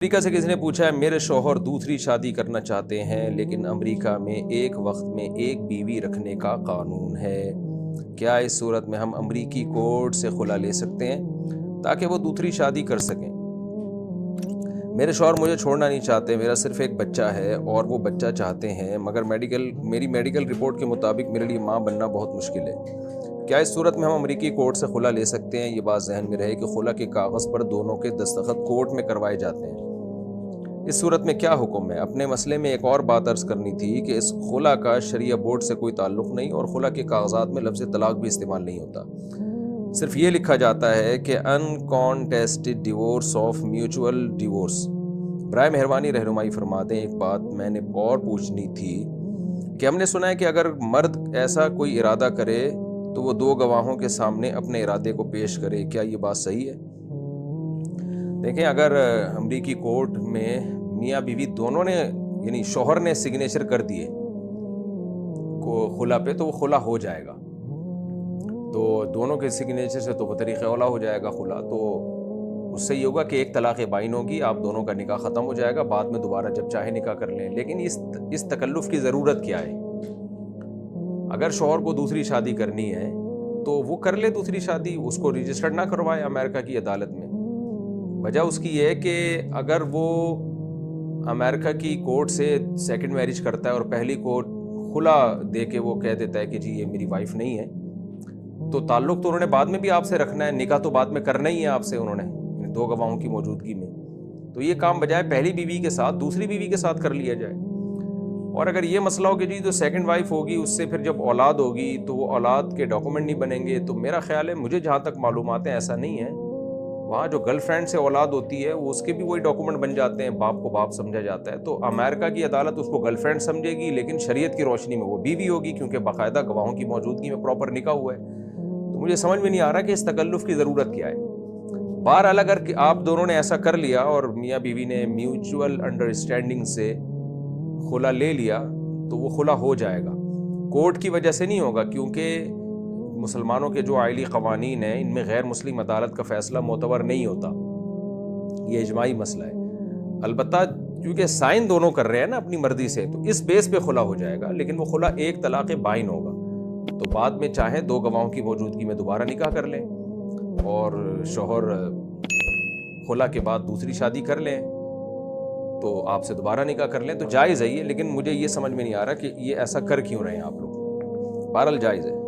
امریکہ سے کسی نے پوچھا ہے میرے شوہر دوسری شادی کرنا چاہتے ہیں لیکن امریکہ میں ایک وقت میں ایک بیوی رکھنے کا قانون ہے، کیا اس صورت میں ہم امریکی کورٹ سے خلا لے سکتے ہیں تاکہ وہ دوسری شادی کر سکیں؟ میرے شوہر مجھے چھوڑنا نہیں چاہتے، میرا صرف ایک بچہ ہے اور وہ بچہ چاہتے ہیں، مگر میری میڈیکل رپورٹ کے مطابق میرے لیے ماں بننا بہت مشکل ہے، کیا اس صورت میں ہم امریکی کورٹ سے خلا لے سکتے ہیں؟ یہ بات ذہن میں رہے کہ خلا کے کاغذ پر دونوں کے دستخط کورٹ میں کروائے جاتے ہیں۔ اس صورت میں کیا حکم ہے؟ اپنے مسئلے میں ایک اور بات عرض کرنی تھی کہ اس خلا کا شریعہ بورڈ سے کوئی تعلق نہیں اور خلا کے کاغذات میں لفظ طلاق بھی استعمال نہیں ہوتا، صرف یہ لکھا جاتا ہے کہ انکانٹیسٹڈ ڈیورس آف میوچول ڈیورس۔ برائے مہربانی رہنمائی فرما دیں، ایک بات میں نے اور پوچھنی تھی کہ ہم نے سنا ہے کہ اگر مرد ایسا کوئی ارادہ کرے تو وہ دو گواہوں کے سامنے اپنے ارادے کو پیش کرے، کیا یہ بات صحیح ہے؟ دیکھیں، اگر امریکی کورٹ میں میاں بیوی دونوں نے یعنی شوہر نے سگنیچر کر دیے خلا پہ تو وہ خلا ہو جائے گا، تو دونوں کے سگنیچر سے تو وہ طریقہ اولا ہو جائے گا خلا، تو اس سے یہ ہوگا کہ ایک طلاق بائن ہوگی، آپ دونوں کا نکاح ختم ہو جائے گا، بعد میں دوبارہ جب چاہے نکاح کر لیں۔ لیکن اس تکلف کی ضرورت کیا ہے؟ اگر شوہر کو دوسری شادی کرنی ہے تو وہ کر لے دوسری شادی، اس کو رجسٹرڈ نہ کروائے امریکہ کی عدالت میں۔ وجہ اس کی یہ ہے کہ اگر وہ امریکہ کی کورٹ سے سیکنڈ میرج کرتا ہے اور پہلی کورٹ خلا دے کے وہ کہہ دیتا ہے کہ جی یہ میری وائف نہیں ہے، تو تعلق تو انہوں نے بعد میں بھی آپ سے رکھنا ہے، نکاح تو بعد میں کرنا ہی ہے آپ سے انہوں نے دو گواہوں کی موجودگی میں، تو یہ کام بجائے پہلی بیوی کے ساتھ دوسری بیوی کے ساتھ کر لیا جائے۔ اور اگر یہ مسئلہ ہو کہ جی جو سیکنڈ وائف ہوگی اس سے پھر جب اولاد ہوگی تو وہ اولاد کے ڈاکومنٹ نہیں بنیں گے، تو میرا خیال ہے، مجھے جہاں تک معلومات ہیں ایسا نہیں ہے، وہاں جو گرل فرینڈ سے اولاد ہوتی ہے وہ اس کے بھی وہی ڈاکومنٹ بن جاتے ہیں، باپ کو باپ سمجھا جاتا ہے، تو امریکہ کی عدالت اس کو گرل فرینڈ سمجھے گی لیکن شریعت کی روشنی میں وہ بیوی ہوگی، کیونکہ باقاعدہ گواہوں کی موجودگی میں پراپر نکاح ہوا ہے۔ تو مجھے سمجھ میں نہیں آ رہا کہ اس تکلف کی ضرورت کیا ہے۔ بہرحال اگر آپ دونوں نے ایسا کر لیا اور میاں بیوی نے میوچول انڈرسٹینڈنگ سے خلا لے لیا تو وہ خلا ہو جائے گا، کورٹ کی وجہ سے نہیں ہوگا، کیونکہ مسلمانوں کے جو آئلی قوانین ہیں ان میں غیر مسلم عدالت کا فیصلہ معتبر نہیں ہوتا، یہ اجماعی مسئلہ ہے۔ البتہ کیونکہ سائن دونوں کر رہے ہیں نا اپنی مرضی سے، تو اس بیس پہ خلا ہو جائے گا، لیکن وہ خلا ایک طلاق بائن ہوگا، تو بعد میں چاہیں دو گواہوں کی موجودگی میں دوبارہ نکاح کر لیں اور شوہر خلا کے بعد دوسری شادی کر لیں تو آپ سے دوبارہ نکاح کر لیں، تو جائز ہے یہ، لیکن مجھے یہ سمجھ میں نہیں آ رہا کہ یہ ایسا کر کیوں رہے ہیں آپ لوگ۔ بہرحال جائز ہے۔